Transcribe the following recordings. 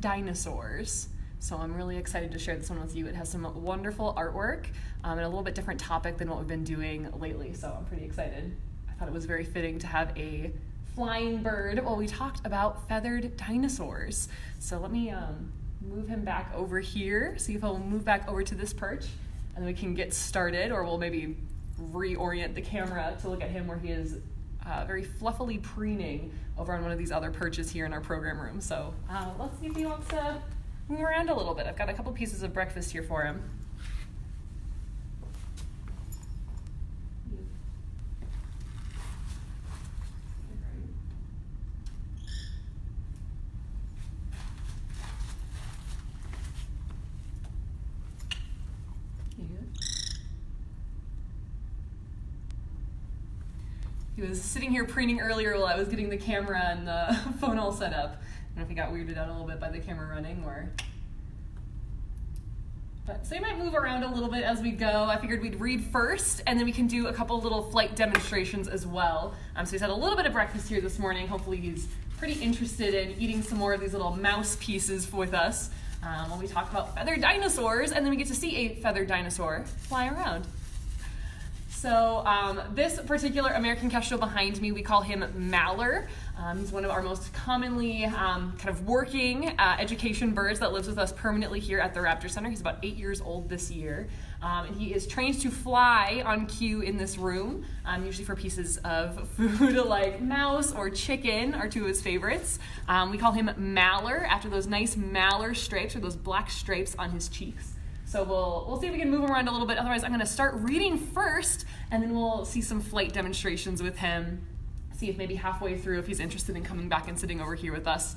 Dinosaurs. So I'm really excited to share this one with you. It has some wonderful artwork and a little bit different topic than what we've been doing lately, so I'm pretty excited. I thought it was very fitting to have a flying bird while we talked about feathered dinosaurs. So let me move him back over here, see if he'll move back over to this perch, and then we can get started, or we'll maybe reorient the camera to look at him where he is very fluffily preening over on one of these other perches here in our program room. So let's see if he wants to move around a little bit. I've got a couple pieces of breakfast here for him. He was sitting here preening earlier while I was getting the camera and the phone all set up. I don't know if he got weirded out a little bit by the camera running or... So he might move around a little bit as we go. I figured we'd read first, and then we can do a couple little flight demonstrations as well. So he's had a little bit of breakfast here this morning. Hopefully he's pretty interested in eating some more of these little mouse pieces with us when we talk about feathered dinosaurs, and then we get to see a feathered dinosaur fly around. So this particular American kestrel behind me, we call him Mallor. He's one of our most commonly kind of working education birds that lives with us permanently here at the Raptor Center. He's about 8 years old this year. And he is trained to fly on cue in this room, usually for pieces of food like mouse or chicken are two of his favorites. We call him Mallor after those nice Mallor stripes or those black stripes on his cheeks. So we'll see if we can move him around a little bit. Otherwise, I'm going to start reading first, and then we'll see some flight demonstrations with him. See if maybe halfway through, if he's interested in coming back and sitting over here with us.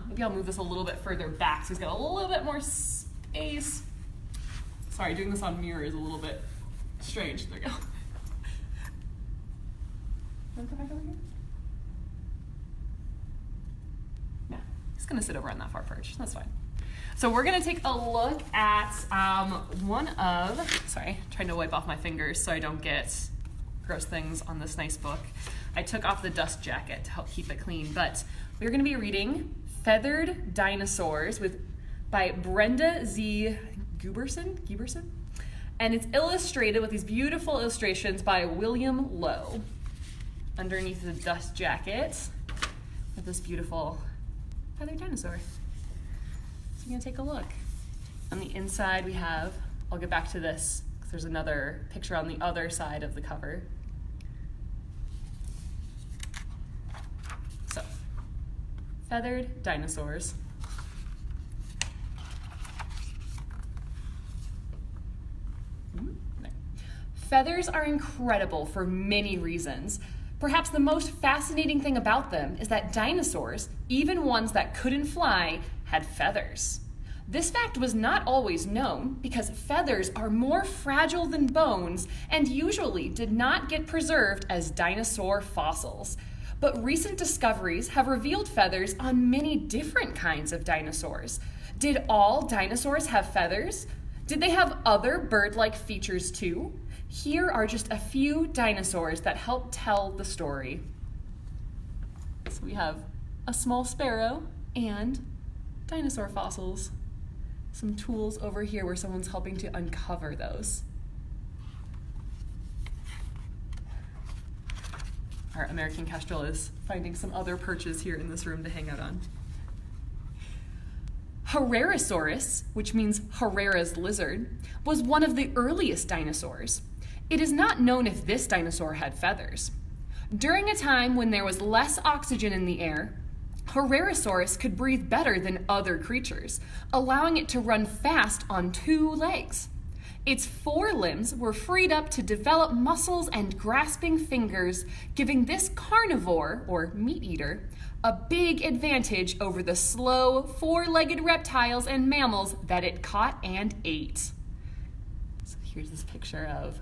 Maybe I'll move this a little bit further back so he's got a little bit more space. Sorry, doing this on mirror is a little bit strange. There we go. Want to go back over here? No, he's going to sit over on that far perch. That's fine. So we're going to take a look at trying to wipe off my fingers so I don't get gross things on this nice book. I took off the dust jacket to help keep it clean, but we're going to be reading Feathered Dinosaurs by Brenda Z. Guiberson? And it's illustrated with these beautiful illustrations by William Lowe. Underneath the dust jacket with this beautiful feathered dinosaur. I'm going to take a look. On the inside we have, I'll get back to this because there's another picture on the other side of the cover. So, feathered dinosaurs. Feathers are incredible for many reasons. Perhaps the most fascinating thing about them is that dinosaurs, even ones that couldn't fly, had feathers. This fact was not always known because feathers are more fragile than bones and usually did not get preserved as dinosaur fossils. But recent discoveries have revealed feathers on many different kinds of dinosaurs. Did all dinosaurs have feathers? Did they have other bird-like features too? Here are just a few dinosaurs that help tell the story. So we have a small sparrow and dinosaur fossils. Some tools over here where someone's helping to uncover those. Our American kestrel is finding some other perches here in this room to hang out on. Huraira Soros, which means Huraira's lizard, was one of the earliest dinosaurs. It is not known if this dinosaur had feathers. During a time when there was less oxygen in the air, Huraira Soros could breathe better than other creatures, allowing it to run fast on 2 legs. Its forelimbs were freed up to develop muscles and grasping fingers, giving this carnivore, or meat eater, a big advantage over the slow, 4-legged reptiles and mammals that it caught and ate. So here's this picture of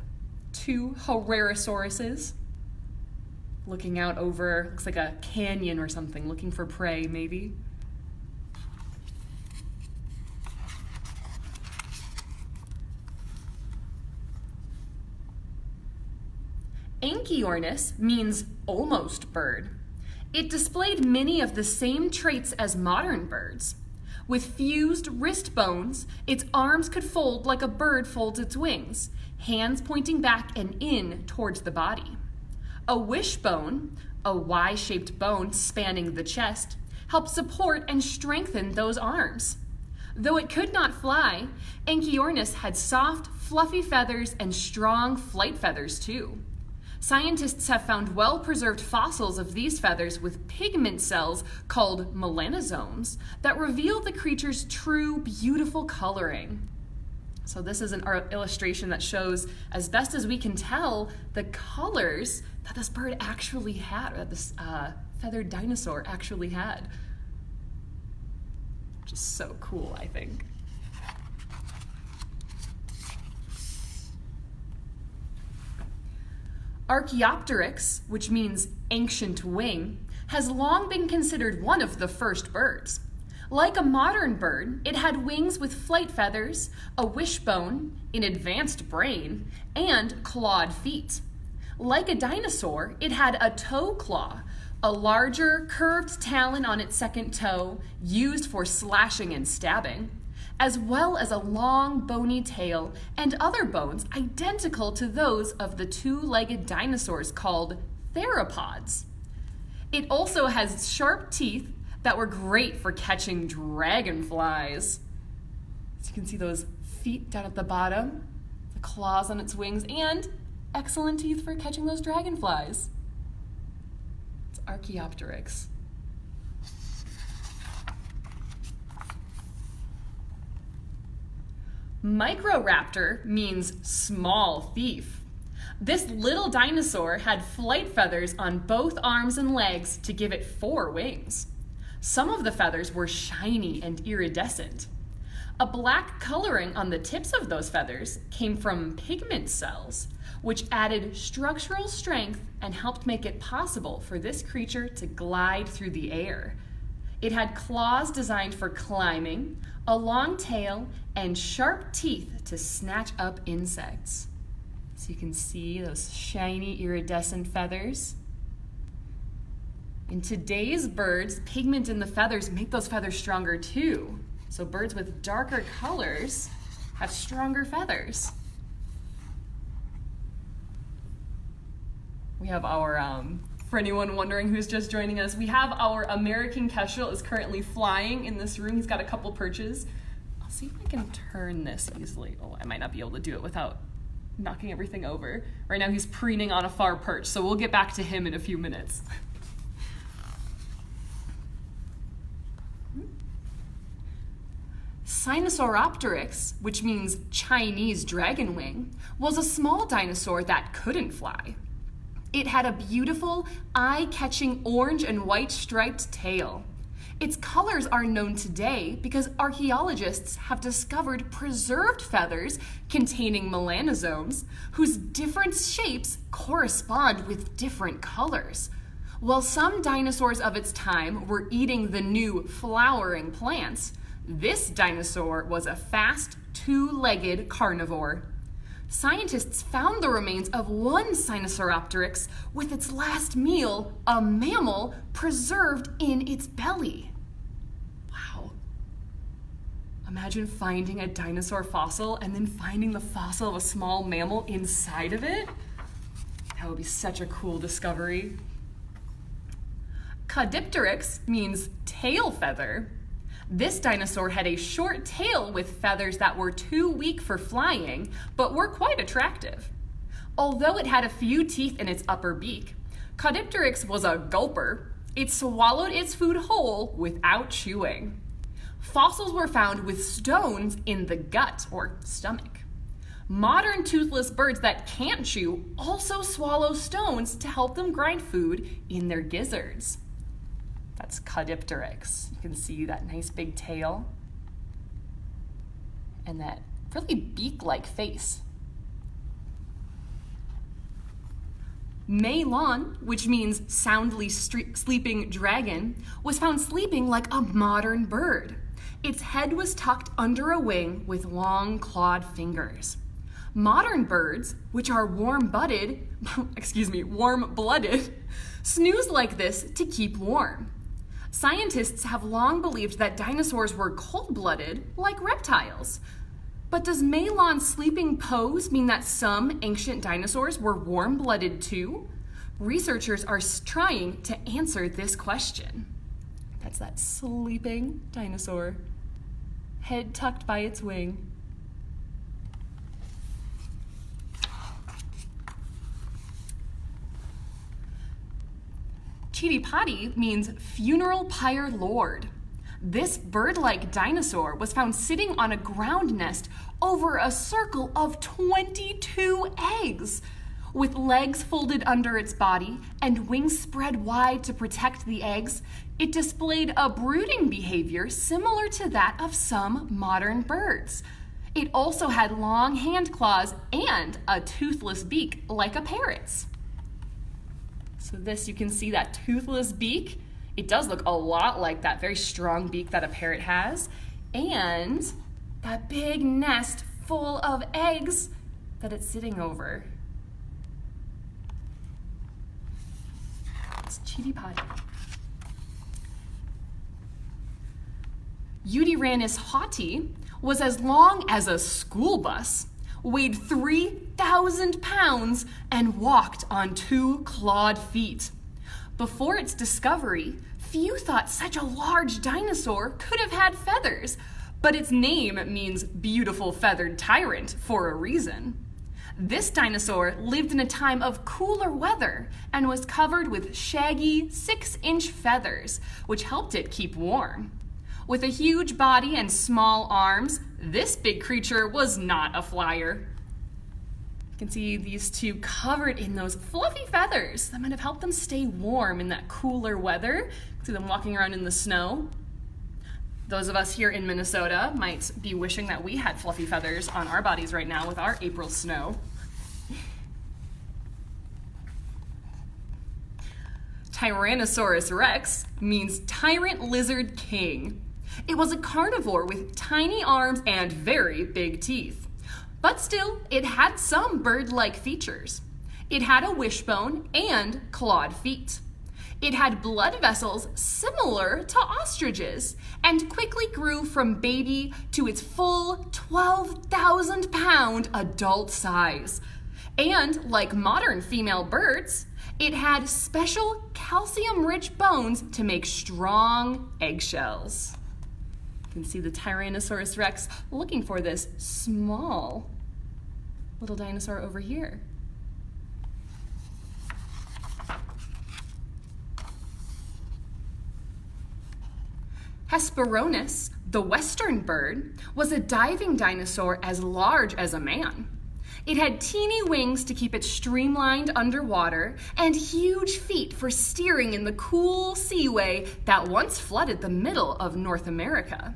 2 Hurairasauruses looking out over, looks like a canyon or something, looking for prey maybe. Anchiornis means almost bird. It displayed many of the same traits as modern birds. With fused wrist bones, its arms could fold like a bird folds its wings, hands pointing back and in towards the body. A wishbone, a Y-shaped bone spanning the chest, helped support and strengthen those arms. Though it could not fly, Anchiornis had soft, fluffy feathers and strong flight feathers too. Scientists have found well-preserved fossils of these feathers with pigment cells called melanosomes that reveal the creature's true, beautiful coloring. So this is an illustration that shows, as best as we can tell, the colors that this bird actually had, or that this feathered dinosaur actually had. Which is so cool, I think. Archaeopteryx, which means ancient wing, has long been considered one of the first birds. Like a modern bird, it had wings with flight feathers, a wishbone, an advanced brain, and clawed feet. Like a dinosaur, it had a toe claw, a larger, curved talon on its second toe, used for slashing and stabbing, as well as a long, bony tail and other bones identical to those of the two-legged dinosaurs called theropods. It also has sharp teeth that were great for catching dragonflies. So you can see those feet down at the bottom, the claws on its wings, and excellent teeth for catching those dragonflies. It's Archaeopteryx. Microraptor means small thief. This little dinosaur had flight feathers on both arms and legs to give it 4 wings. Some of the feathers were shiny and iridescent. A black coloring on the tips of those feathers came from pigment cells, which added structural strength and helped make it possible for this creature to glide through the air. It had claws designed for climbing, a long tail, and sharp teeth to snatch up insects. So you can see those shiny iridescent feathers. In today's birds, pigment in the feathers make those feathers stronger too. So birds with darker colors have stronger feathers. We have our, for anyone wondering who's just joining us, we have our American Kestrel is currently flying in this room. He's got a couple perches. I'll see if I can turn this easily. Oh, I might not be able to do it without knocking everything over. Right now he's preening on a far perch, so we'll get back to him in a few minutes. Sinosauropteryx, which means Chinese dragon wing, was a small dinosaur that couldn't fly. It had a beautiful, eye-catching orange and white striped tail. Its colors are known today because archaeologists have discovered preserved feathers containing melanosomes whose different shapes correspond with different colors. While some dinosaurs of its time were eating the new flowering plants, this dinosaur was a fast, 2-legged carnivore. Scientists found the remains of one Sinosauropteryx with its last meal, a mammal, preserved in its belly. Wow. Imagine finding a dinosaur fossil and then finding the fossil of a small mammal inside of it. That would be such a cool discovery. Kaduk Durricks means tail feather. This dinosaur had a short tail with feathers that were too weak for flying, but were quite attractive. Although it had a few teeth in its upper beak, Kaduk Durricks was a gulper. It swallowed its food whole without chewing. Fossils were found with stones in the gut or stomach. Modern toothless birds that can't chew also swallow stones to help them grind food in their gizzards. That's Kaduk Durricks. You can see that nice big tail and that really beak-like face. Meilon, which means soundly sleeping dragon, was found sleeping like a modern bird. Its head was tucked under a wing with long clawed fingers. Modern birds, which are warm-blooded, snooze like this to keep warm. Scientists have long believed that dinosaurs were cold-blooded, like reptiles. But does Meilon's sleeping pose mean that some ancient dinosaurs were warm-blooded too? Researchers are trying to answer this question. That's that sleeping dinosaur, head tucked by its wing. Chiripati means funeral pyre lord. This bird-like dinosaur was found sitting on a ground nest over a circle of 22 eggs. With legs folded under its body and wings spread wide to protect the eggs, it displayed a brooding behavior similar to that of some modern birds. It also had long hand claws and a toothless beak like a parrot's. So this, you can see that toothless beak. It does look a lot like that very strong beak that a parrot has. And that big nest full of eggs that it's sitting over. It's Chiripati. Eutyranus haughty was as long as a school bus, weighed 3,000 pounds, and walked on 2 clawed feet. Before its discovery, few thought such a large dinosaur could have had feathers, but its name means beautiful feathered tyrant for a reason. This dinosaur lived in a time of cooler weather and was covered with shaggy 6-inch feathers, which helped it keep warm. With a huge body and small arms, this big creature was not a flyer. You can see these two covered in those fluffy feathers that might have helped them stay warm in that cooler weather. You can see them walking around in the snow. Those of us here in Minnesota might be wishing that we had fluffy feathers on our bodies right now with our April snow. Tyrannosaurus Rex means tyrant lizard king. It was a carnivore with tiny arms and very big teeth. But still, it had some bird-like features. It had a wishbone and clawed feet. It had blood vessels similar to ostriches and quickly grew from baby to its full 12,000-pound adult size. And like modern female birds, it had special calcium-rich bones to make strong eggshells. You can see the Tyrannosaurus Rex looking for this small little dinosaur over here. Hesperornis, the western bird, was a diving dinosaur as large as a man. It had teeny wings to keep it streamlined underwater and huge feet for steering in the cool seaway that once flooded the middle of North America.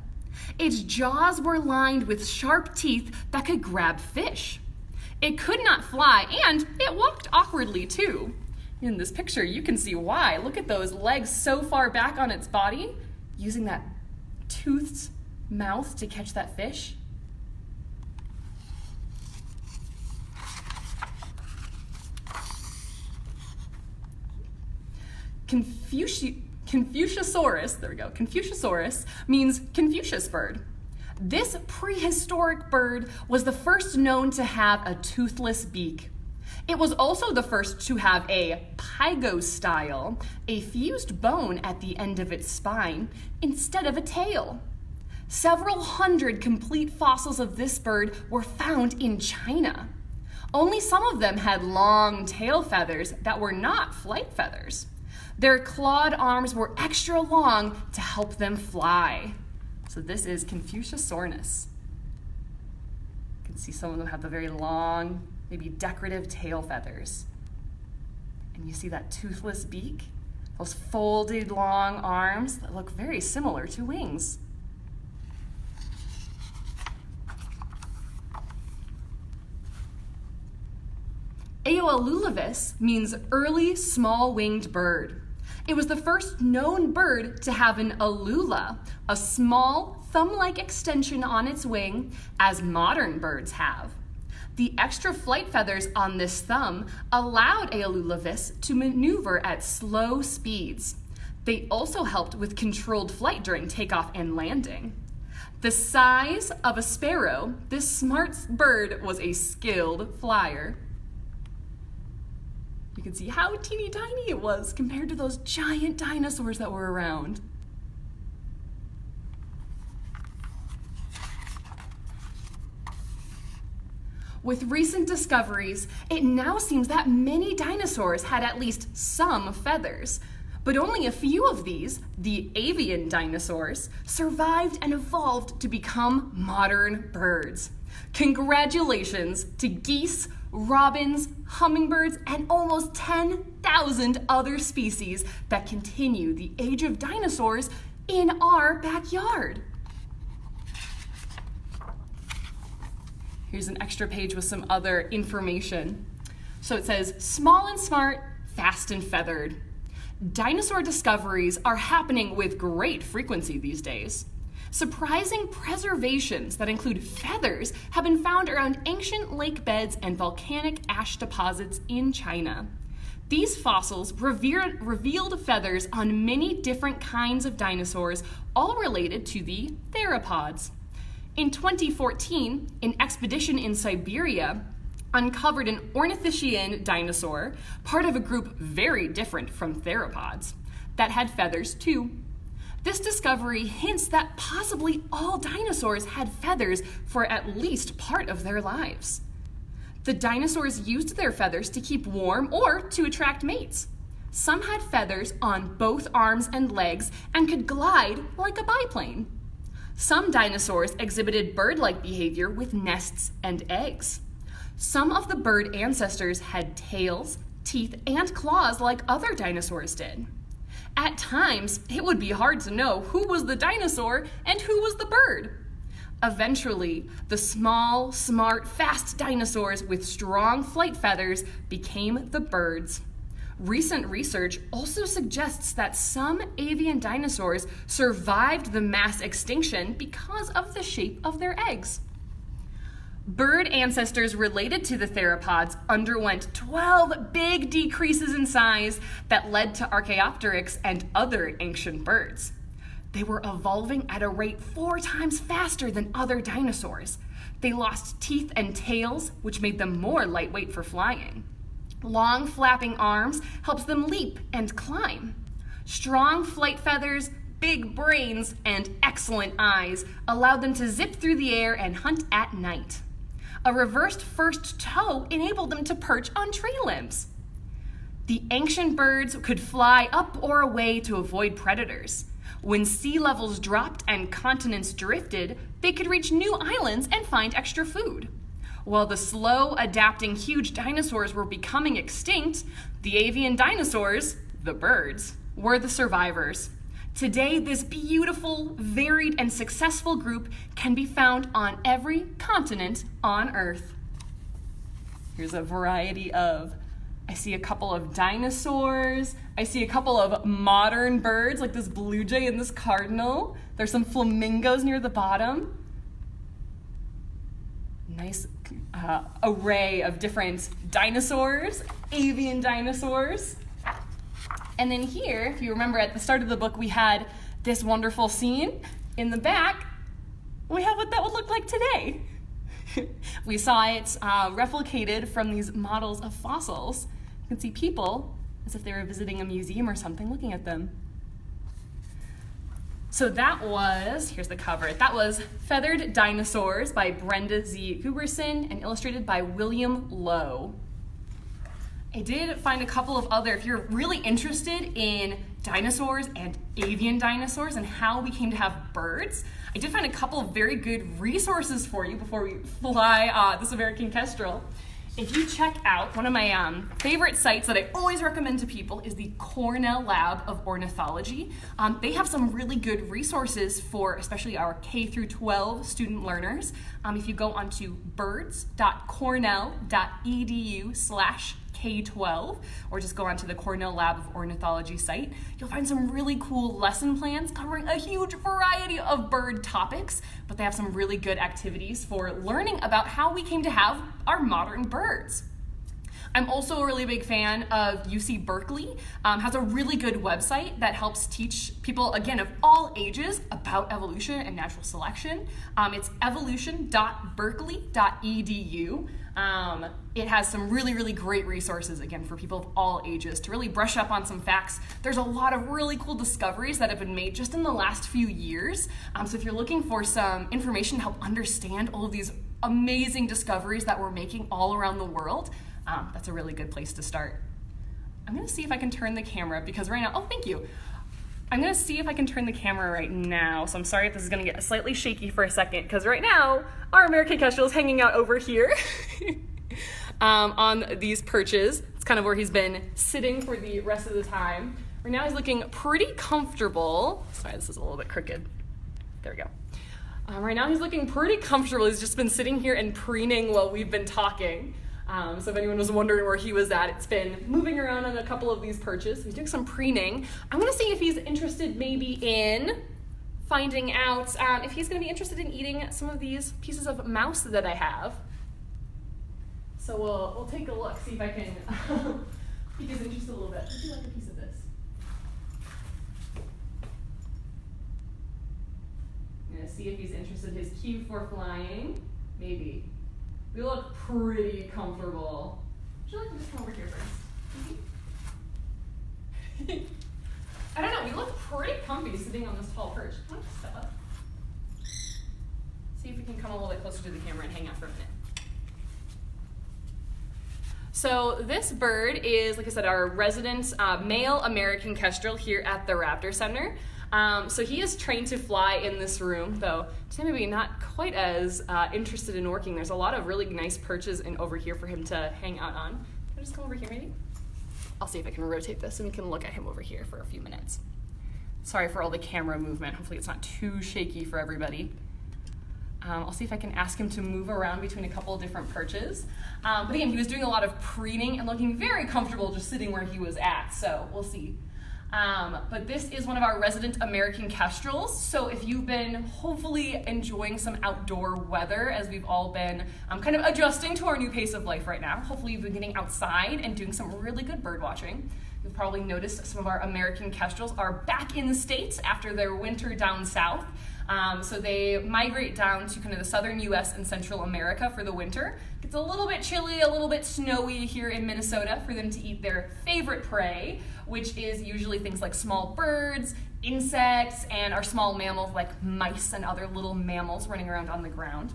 Its jaws were lined with sharp teeth that could grab fish. It could not fly, and it walked awkwardly too. In this picture, you can see why. Look at those legs so far back on its body, using that toothed mouth to catch that fish. Confuciusaurus, there we go, Confuciusaurus means Confucius bird. This prehistoric bird was the first known to have a toothless beak. It was also the first to have a pygostyle, a fused bone at the end of its spine, instead of a tail. Several hundred complete fossils of this bird were found in China. Only some of them had long tail feathers that were not flight feathers. Their clawed arms were extra long to help them fly. So this is Confuciusornis. You can see some of them have the very long, maybe decorative tail feathers. And you see that toothless beak, those folded long arms that look very similar to wings. Aeolulavis means early small-winged bird. It was the first known bird to have an alula, a small thumb-like extension on its wing, as modern birds have. The extra flight feathers on this thumb allowed Aeolulavis to maneuver at slow speeds. They also helped with controlled flight during takeoff and landing. The size of a sparrow, this smart bird was a skilled flyer. You can see how teeny tiny it was compared to those giant dinosaurs that were around. With recent discoveries, it now seems that many dinosaurs had at least some feathers, but only a few of these, the avian dinosaurs, survived and evolved to become modern birds. Congratulations to geese, robins, hummingbirds, and almost 10,000 other species that continue the age of dinosaurs in our backyard. Here's an extra page with some other information. So it says, small and smart, fast and feathered. Dinosaur discoveries are happening with great frequency these days. Surprising preservations that include feathers have been found around ancient lake beds and volcanic ash deposits in China. These fossils revealed feathers on many different kinds of dinosaurs, all related to the theropods. In 2014, an expedition in Siberia uncovered an Ornithischian dinosaur, part of a group very different from theropods, that had feathers too. This discovery hints that possibly all dinosaurs had feathers for at least part of their lives. The dinosaurs used their feathers to keep warm or to attract mates. Some had feathers on both arms and legs and could glide like a biplane. Some dinosaurs exhibited bird-like behavior with nests and eggs. Some of the bird ancestors had tails, teeth, and claws like other dinosaurs did. At times, it would be hard to know who was the dinosaur and who was the bird. Eventually, the small, smart, fast dinosaurs with strong flight feathers became the birds. Recent research also suggests that some avian dinosaurs survived the mass extinction because of the shape of their eggs. Bird ancestors related to the theropods underwent 12 big decreases in size that led to Archaeopteryx and other ancient birds. They were evolving at a rate 4 times faster than other dinosaurs. They lost teeth and tails, which made them more lightweight for flying. Long flapping arms helps them leap and climb. Strong flight feathers, big brains, and excellent eyes allowed them to zip through the air and hunt at night. A reversed first toe enabled them to perch on tree limbs. The ancient birds could fly up or away to avoid predators. When sea levels dropped and continents drifted, they could reach new islands and find extra food. While the slow adapting huge dinosaurs were becoming extinct, the avian dinosaurs, the birds, were the survivors. Today, this beautiful, varied, and successful group can be found on every continent on Earth. Here's a variety of, I see a couple of dinosaurs, I see a couple of modern birds like this blue jay and this cardinal. There's some flamingos near the bottom. Nice array of different dinosaurs, avian dinosaurs. And then here, if you remember at the start of the book, we had this wonderful scene. In the back, we have what that would look like today. We saw it replicated from these models of fossils. You can see people as if they were visiting a museum or something looking at them. So that was, here's the cover, that was Feathered Dinosaurs by Brenda Z. Guiberson and illustrated by William Lowe. I did find a couple of other, if you're really interested in dinosaurs and avian dinosaurs and how we came to have birds, I did find a couple of very good resources for you before we fly this American Kestrel. If you check out, one of my favorite sites that I always recommend to people is the Cornell Lab of Ornithology. They have some really good resources for especially our K through 12 student learners. If you go onto birds.cornell.edu/K12, or just go onto the Cornell Lab of Ornithology site, you'll find some really cool lesson plans covering a huge variety of bird topics, but they have some really good activities for learning about how we came to have our modern birds. I'm also a really big fan of UC Berkeley. Has a really good website that helps teach people, again, of all ages about evolution and natural selection. It's evolution.berkeley.edu. It has some really, really great resources, again, for people of all ages to really brush up on some facts. There's a lot of really cool discoveries that have been made just in the last few years. So if you're looking for some information to help understand all of these amazing discoveries that we're making all around the world, that's a really good place to start. I'm gonna see if I can turn the camera because right now, oh, thank you. I'm gonna see if I can turn the camera right now. So I'm sorry if this is gonna get slightly shaky for a second because right now, our American Kestrel is hanging out over here on these perches. It's kind of where he's been sitting for the rest of the time. Right now he's looking pretty comfortable. Sorry, this is a little bit crooked. There we go. Right now he's looking pretty comfortable. He's just been sitting here and preening while we've been talking. So if anyone was wondering where he was at, it's been moving around on a couple of these perches. He's doing some preening. I'm gonna see if he's interested maybe in finding out if he's gonna be interested in eating some of these pieces of mouse that I have. So we'll take a look, see if I can pique his interest a little bit. Would you like a piece of this? I'm gonna see if he's interested. His cue for flying, maybe. We look pretty comfortable. Would you like to just come over here first? I don't know, we look pretty comfy sitting on this tall perch. Why don't you step up? See if we can come a little bit closer to the camera and hang out for a minute. So this bird is, like I said, our resident male American Kestrel here at the Raptor Center. So he is trained to fly in this room, though today maybe not quite as interested in working. There's a lot of really nice perches over here for him to hang out on. Can I just come over here maybe? I'll see if I can rotate this and we can look at him over here for a few minutes. Sorry for all the camera movement. Hopefully it's not too shaky for everybody. I'll see if I can ask him to move around between a couple of different perches. But again, he was doing a lot of preening and looking very comfortable just sitting where he was at, so we'll see. But this is one of our resident American Kestrels, so if you've been hopefully enjoying some outdoor weather as we've all been kind of adjusting to our new pace of life right now, hopefully you've been getting outside and doing some really good bird watching. You've probably noticed some of our American Kestrels are back in the States after their winter down south. So they migrate down to kind of the southern US and Central America for the winter. It's a little bit chilly, a little bit snowy here in Minnesota for them to eat their favorite prey, which is usually things like small birds, insects, and our small mammals like mice and other little mammals running around on the ground,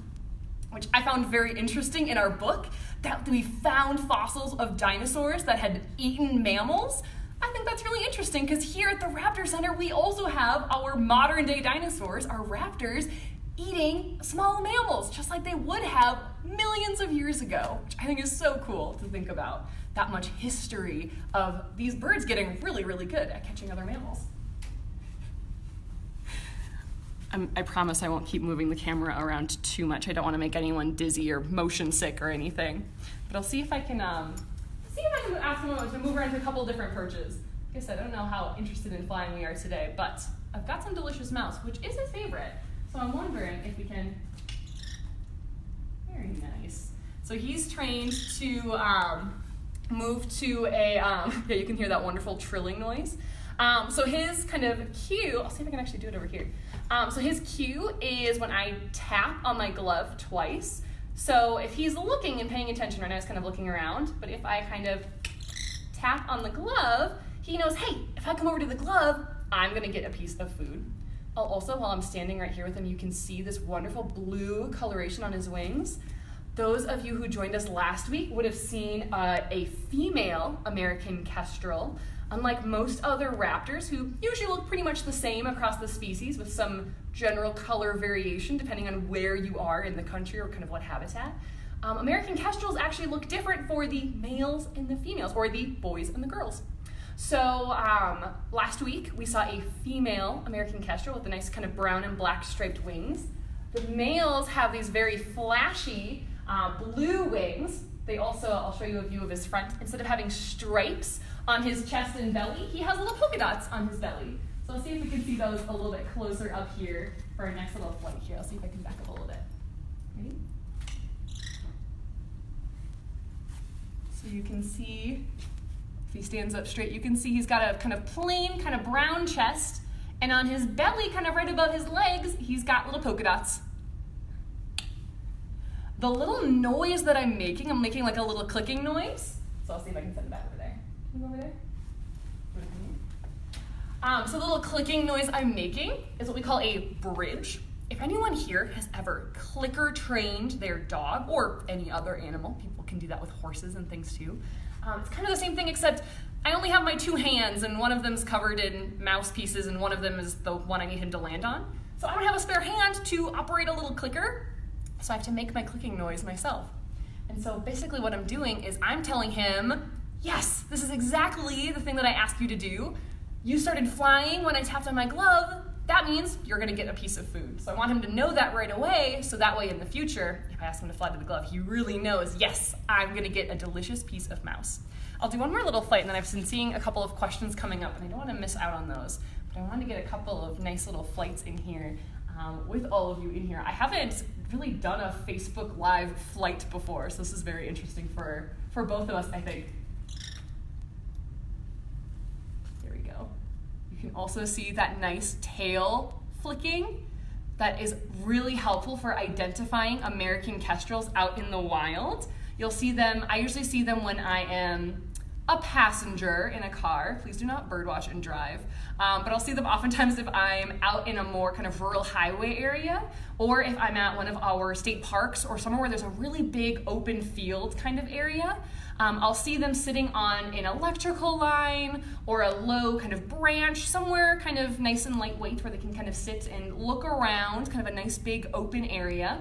which I found very interesting in our book, that we found fossils of dinosaurs that had eaten mammals. I think that's really interesting because here at the Raptor Center, we also have our modern day dinosaurs, our raptors, eating small mammals, just like they would have millions of years ago, which I think is so cool to think about. That much history of these birds getting really, really good at catching other mammals. I promise I won't keep moving the camera around too much. I don't want to make anyone dizzy or motion sick or anything. But I'll see if I can ask him to move around to a couple different perches. Like I said, I don't know how interested in flying we are today, but I've got some delicious mouse, which is his favorite. So I'm wondering if we can, very nice. So he's trained to move to a, yeah, you can hear that wonderful trilling noise. So his kind of cue, I'll see if I can actually do it over here. So his cue is when I tap on my glove twice. So if he's looking and paying attention right now, he's kind of looking around, but if I kind of tap on the glove, he knows, hey, if I come over to the glove, I'm gonna get a piece of food. Also, while I'm standing right here with him, you can see this wonderful blue coloration on his wings. Those of you who joined us last week would have seen a female American Kestrel. Unlike most other raptors, who usually look pretty much the same across the species with some general color variation depending on where you are in the country or kind of what habitat, American Kestrels actually look different for the males and the females, or the boys and the girls. So last week we saw a female American Kestrel with the nice kind of brown and black striped wings. The males have these very flashy blue wings. They also, I'll show you a view of his front. Instead of having stripes on his chest and belly, he has little polka dots on his belly. So I'll see if we can see those a little bit closer up here for our next little flight here. I'll see if I can back up a little bit. Ready? So you can see, if he stands up straight, you can see he's got a kind of plain, kind of brown chest, and on his belly, kind of right above his legs, he's got little polka dots. The little noise that I'm making like a little clicking noise. So I'll see if I can send it back over there. Can you go over there? So the little clicking noise I'm making is what we call a bridge. If anyone here has ever clicker trained their dog or any other animal, people can do that with horses and things too. It's kind of the same thing, except I only have my 2 hands and one of them's covered in mouse pieces and one of them is the one I need him to land on. So I don't have a spare hand to operate a little clicker, so I have to make my clicking noise myself. And so basically what I'm doing is I'm telling him, yes, this is exactly the thing that I asked you to do. You started flying when I tapped on my glove. That means you're gonna get a piece of food. So I want him to know that right away, so that way in the future, if I ask him to fly to the glove, he really knows, yes, I'm gonna get a delicious piece of mouse. I'll do one more little flight, and then I've been seeing a couple of questions coming up, and I don't wanna miss out on those. But I wanted to get a couple of nice little flights in here with all of you in here. I haven't really done a Facebook Live flight before, so this is very interesting for both of us, I think. You can also see that nice tail flicking. That is really helpful for identifying American kestrels out in the wild. You'll see them, I usually see them when I am a passenger in a car. Please do not birdwatch and drive. But I'll see them oftentimes if I'm out in a more kind of rural highway area, or if I'm at one of our state parks or somewhere where there's a really big open field kind of area. I'll see them sitting on an electrical line or a low kind of branch, somewhere kind of nice and lightweight where they can kind of sit and look around, kind of a nice big open area.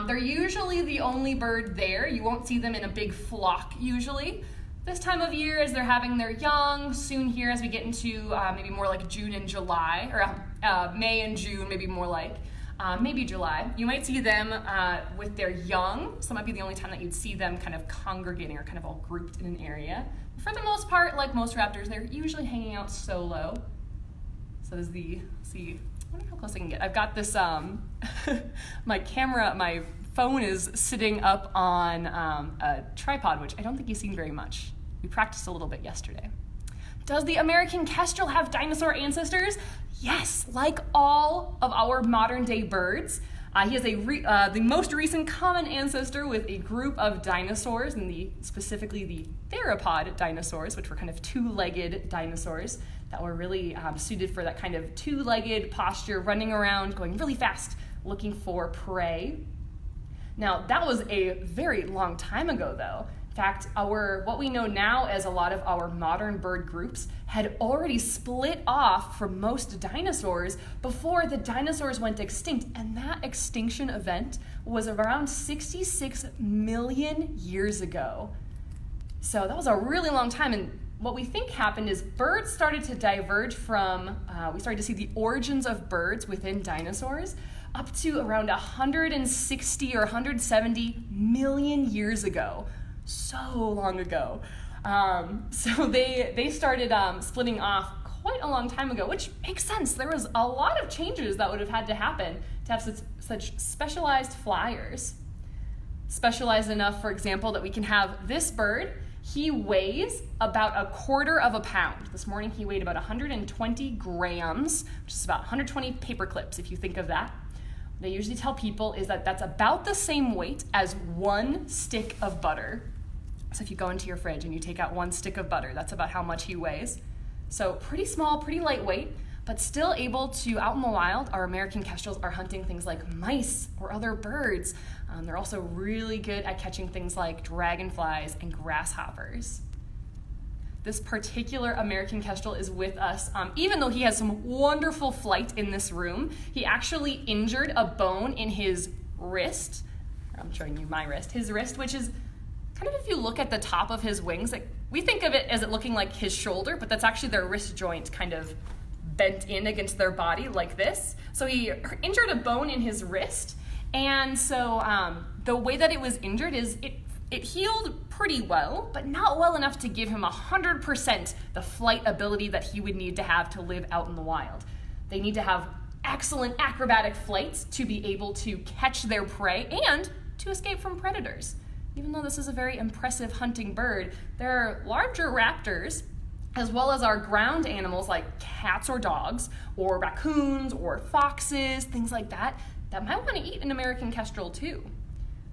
They're usually the only bird there. You won't see them in a big flock usually. This time of year as they're having their young, soon here as we get into maybe more like June and July, or May and June, maybe more like, maybe July. You might see them with their young, so it might be the only time that you'd see them kind of congregating or kind of all grouped in an area. For the most part, like most raptors, they're usually hanging out solo. So as the, see, I wonder how close I can get. I've got this, my camera, my phone is sitting up on a tripod, which I don't think you've seen very much. We practiced a little bit yesterday. Does the American kestrel have dinosaur ancestors? Yes, like all of our modern day birds. He has the most recent common ancestor with a group of dinosaurs, and specifically the theropod dinosaurs, which were kind of 2-legged dinosaurs that were really suited for that kind of 2-legged posture, running around, going really fast, looking for prey. Now, that was a very long time ago, though. In fact, what we know now as a lot of our modern bird groups had already split off from most dinosaurs before the dinosaurs went extinct, and that extinction event was around 66 million years ago. So that was a really long time, and what we think happened is birds started to diverge from, we started to see the origins of birds within dinosaurs up to around 160 or 170 million years ago. So long ago. So they started splitting off quite a long time ago, which makes sense. There was a lot of changes that would have had to happen to have such specialized flyers. Specialized enough, for example, that we can have this bird. He weighs about 1/4 pound. This morning he weighed about 120 grams, which is about 120 paper clips, if you think of that. What I usually tell people is that that's about the same weight as 1 stick of butter. So if you go into your fridge and you take out 1 stick of butter, that's about how much he weighs. So pretty small, pretty lightweight, but still able to, out in the wild, our American kestrels are hunting things like mice or other birds. They're also really good at catching things like dragonflies and grasshoppers. This particular American kestrel is with us. Even though he has some wonderful flight in this room, he actually injured a bone in his wrist. I'm showing you my wrist. His wrist, which is kind of, if you look at the top of his wings, like, we think of it as it looking like his shoulder, but that's actually their wrist joint kind of bent in against their body like this. So he injured a bone in his wrist. And so the way that it was injured is it healed pretty well, but not well enough to give him 100% the flight ability that he would need to have to live out in the wild. They need to have excellent acrobatic flights to be able to catch their prey and to escape from predators. even though this is a very impressive hunting bird, there are larger raptors, as well as our ground animals like cats or dogs, or raccoons or foxes, things like that, that might want to eat an American kestrel too.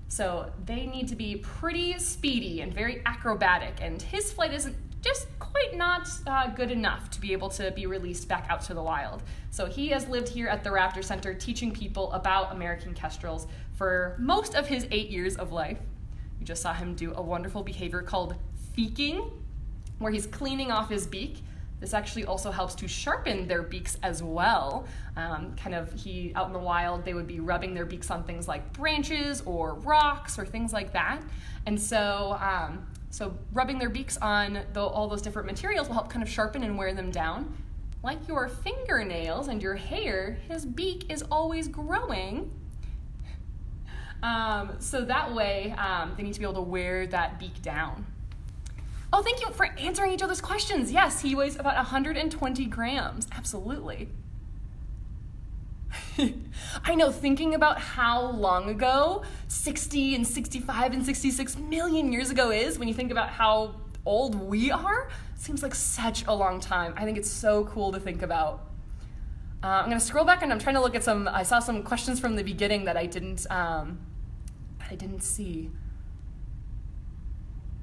So they need to be pretty speedy and very acrobatic, and his flight isn't just quite not good enough to be able to be released back out to the wild. So he has lived here at the Raptor Center teaching people about American kestrels for most of his 8 years of life. You just saw him do a wonderful behavior called feeking, where he's cleaning off his beak. This actually also helps to sharpen their beaks as well. Out in the wild, they would be rubbing their beaks on things like branches or rocks or things like that. And so rubbing their beaks on all those different materials will help kind of sharpen and wear them down. Like your fingernails and your hair, his beak is always growing. So that way, they need to be able to wear that beak down. Oh, thank you for answering each other's questions. Yes, he weighs about 120 grams. Absolutely. I know, thinking about how long ago 60 and 65 and 66 million years ago is, when you think about how old we are, it seems like such a long time. I think it's so cool to think about. I'm going to scroll back and I'm trying to look at I saw some questions from the beginning that I didn't see.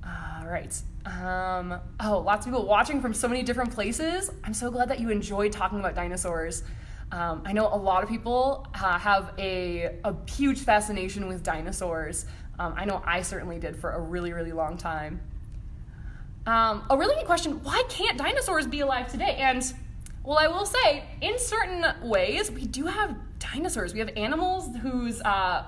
All right. Lots of people watching from so many different places. I'm so glad that you enjoyed talking about dinosaurs. I know a lot of people have a huge fascination with dinosaurs. I know I certainly did for a really, really long time. A really good question, why can't dinosaurs be alive today? And, well, I will say, in certain ways, we do have dinosaurs. We have animals whose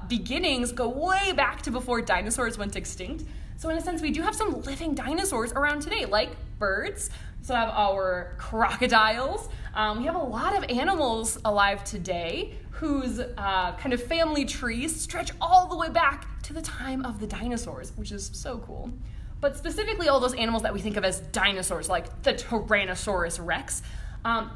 beginnings go way back to before dinosaurs went extinct. So in a sense, we do have some living dinosaurs around today, like birds. So we have our crocodiles. We have a lot of animals alive today whose kind of family trees stretch all the way back to the time of the dinosaurs, which is so cool. But specifically all those animals that we think of as dinosaurs, like the Tyrannosaurus Rex,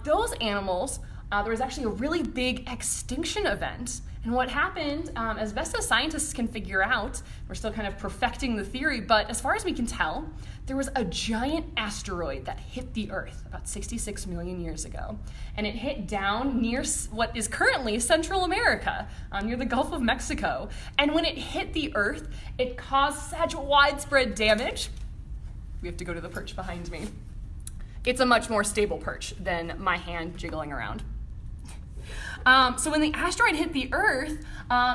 those animals, there was actually a really big extinction event. And what happened, as best as scientists can figure out, we're still kind of perfecting the theory, but as far as we can tell, there was a giant asteroid that hit the Earth about 66 million years ago. And it hit down near what is currently Central America, near the Gulf of Mexico. And when it hit the Earth, it caused such widespread damage. We have to go to the perch behind me. It's a much more stable perch than my hand jiggling around. So when the asteroid hit the Earth,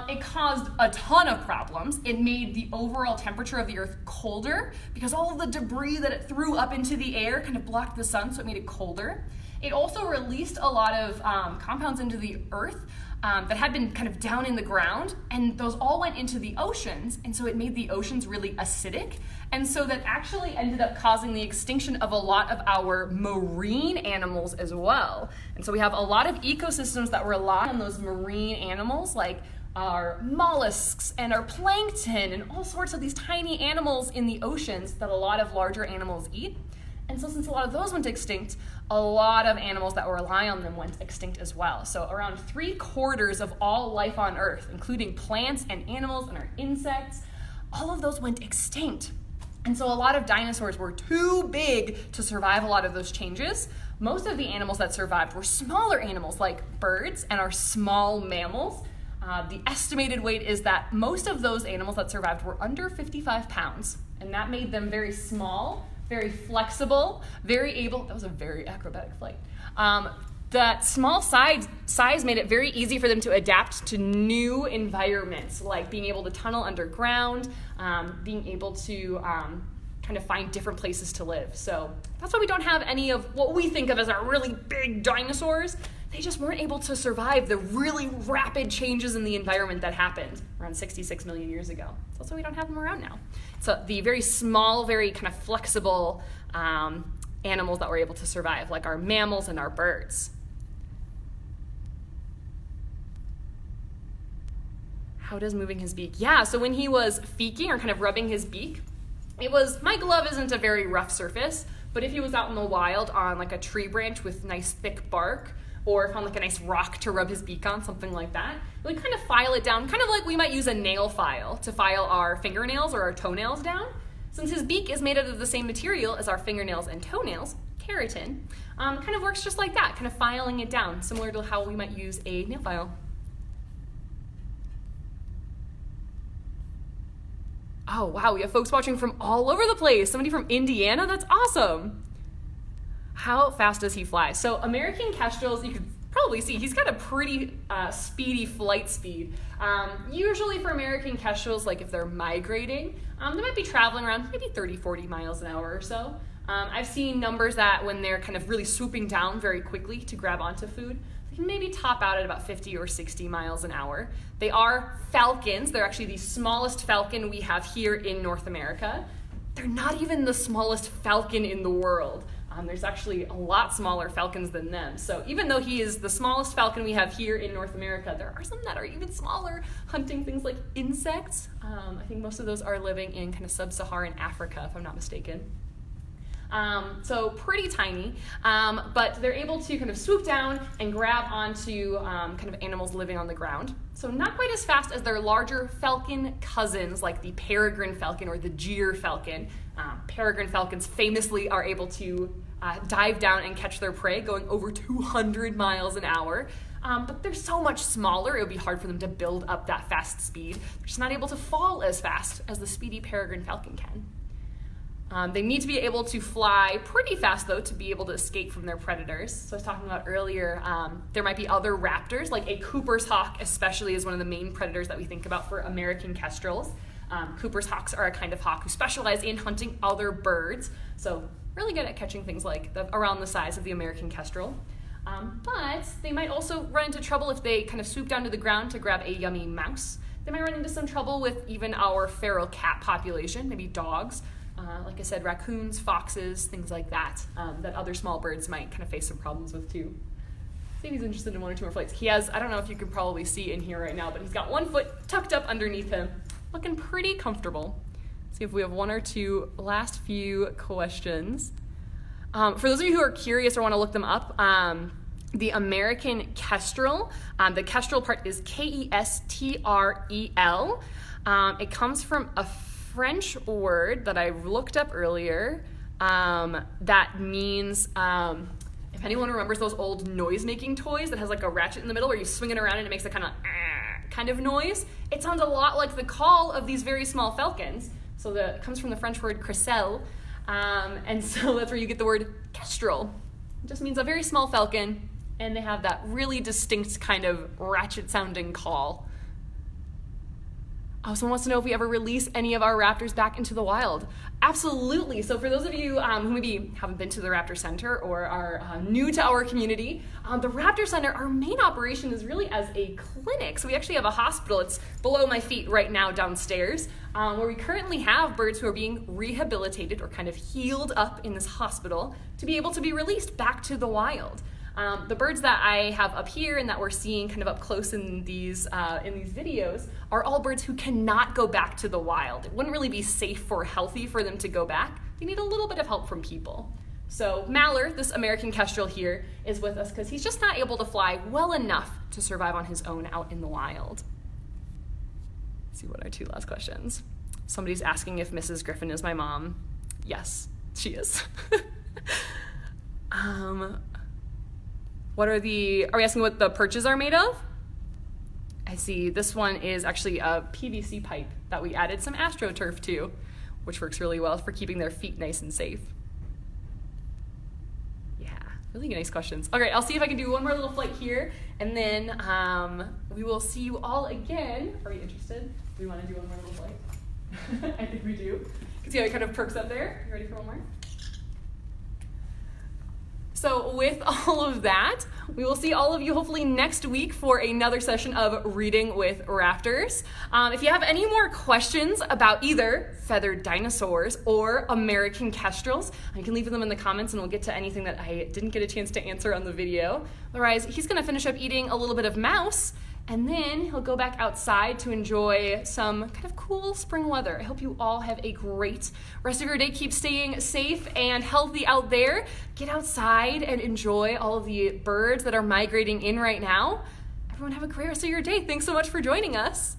it caused a ton of problems. It made the overall temperature of the Earth colder because all of the debris that it threw up into the air kind of blocked the sun, so it made it colder. It also released a lot of compounds into the Earth that had been kind of down in the ground, and those all went into the oceans, and so it made the oceans really acidic, and so that actually ended up causing the extinction of a lot of our marine animals as well. And so we have a lot of ecosystems that rely on those marine animals, like our mollusks and our plankton and all sorts of these tiny animals in the oceans that a lot of larger animals eat. And so since a lot of those went extinct, a lot of animals that rely on them went extinct as well. So around 3/4 of all life on Earth, including plants and animals and our insects, all of those went extinct. And so a lot of dinosaurs were too big to survive a lot of those changes. Most of the animals that survived were smaller animals like birds and our small mammals. The estimated weight is that most of those animals that survived were under 55 pounds, and that made them very small, very flexible, very able. That was a very acrobatic flight. That small size made it very easy for them to adapt to new environments, like being able to tunnel underground, being able to kind of find different places to live. So that's why we don't have any of what we think of as our really big dinosaurs. They just weren't able to survive the really rapid changes in the environment that happened around 66 million years ago. So that's why we don't have them around now. So the very small, very kind of flexible animals that were able to survive, like our mammals and our birds. How does moving his beak? Yeah, so when he was feeking or kind of rubbing his beak, my glove isn't a very rough surface, but if he was out in the wild on like a tree branch with nice thick bark, or found like a nice rock to rub his beak on, something like that. It would kind of file it down, kind of like we might use a nail file to file our fingernails or our toenails down. Since his beak is made out of the same material as our fingernails and toenails, keratin, kind of works just like that, kind of filing it down, similar to how we might use a nail file. Oh, wow, we have folks watching from all over the place. Somebody from Indiana, that's awesome. How fast does he fly? So American kestrels, you can probably see, he's got a pretty speedy flight speed. Usually for American kestrels, like if they're migrating, they might be traveling around maybe 30, 40 miles an hour or so. I've seen numbers that when they're kind of really swooping down very quickly to grab onto food, they can maybe top out at about 50 or 60 miles an hour. They are falcons. They're actually the smallest falcon we have here in North America. They're not even the smallest falcon in the world. There's actually a lot smaller falcons than them. So even though he is the smallest falcon we have here in North America, there are some that are even smaller, hunting things like insects. I think most of those are living in kind of sub-Saharan Africa, if I'm not mistaken. So pretty tiny, but they're able to kind of swoop down and grab onto kind of animals living on the ground. So not quite as fast as their larger falcon cousins, like the peregrine falcon or the gyr falcon. Peregrine falcons famously are able to dive down and catch their prey, going over 200 miles an hour. But they're so much smaller, it would be hard for them to build up that fast speed. They're just not able to fall as fast as the speedy peregrine falcon can. They need to be able to fly pretty fast, though, to be able to escape from their predators. So I was talking about earlier, there might be other raptors, like a Cooper's hawk especially is one of the main predators that we think about for American kestrels. Cooper's hawks are a kind of hawk who specialize in hunting other birds, so really good at catching things like around the size of the American kestrel. But they might also run into trouble if they kind of swoop down to the ground to grab a yummy mouse. They might run into some trouble with even our feral cat population, maybe dogs. Like I said, raccoons, foxes, things like that, that other small birds might kind of face some problems with too. See if he's interested in one or two more flights. He has, I don't know if you can probably see in here right now, but he's got one foot tucked up underneath him, looking pretty comfortable. See if we have one or two last few questions. For those of you who are curious or want to look them up, the American kestrel, the kestrel part is Kestrel. It comes from a French word that I looked up earlier that means, if anyone remembers those old noise-making toys that has like a ratchet in the middle where you swing it around and it makes a kind of noise, it sounds a lot like the call of these very small falcons. So it comes from the French word Kestrel, and so that's where you get the word kestrel. It just means a very small falcon, and they have that really distinct kind of ratchet-sounding call. Someone wants to know if we ever release any of our raptors back into the wild. Absolutely. So for those of you who maybe haven't been to the Raptor Center or are new to our community, the Raptor Center, our main operation is really as a clinic. So we actually have a hospital. It's below my feet right now downstairs, where we currently have birds who are being rehabilitated or kind of healed up in this hospital to be able to be released back to the wild. The birds that I have up here and that we're seeing kind of up close in these videos are all birds who cannot go back to the wild. It wouldn't really be safe or healthy for them to go back. They need a little bit of help from people. So Mallard, this American kestrel here, is with us because he's just not able to fly well enough to survive on his own out in the wild. Let's see, what are our two last questions? Somebody's asking if Mrs. Griffin is my mom. Yes, she is. Are we asking what the perches are made of? I see, this one is actually a PVC pipe that we added some AstroTurf to, which works really well for keeping their feet nice and safe. Yeah, really nice questions. All right, I'll see if I can do one more little flight here, and then we will see you all again. Are you interested? Do we want to do one more little flight? I think we do. You can see how it kind of perks up there. You ready for one more? So with all of that, we will see all of you hopefully next week for another session of Reading with Raptors. If you have any more questions about either feathered dinosaurs or American kestrels, you can leave them in the comments and we'll get to anything that I didn't get a chance to answer on the video. Otherwise, he's going to finish up eating a little bit of mouse, And then he'll go back outside to enjoy some kind of cool spring weather. I hope you all have a great rest of your day. Keep staying safe and healthy out there. Get outside and enjoy all of the birds that are migrating in right now. Everyone have a great rest of your day. Thanks so much for joining us.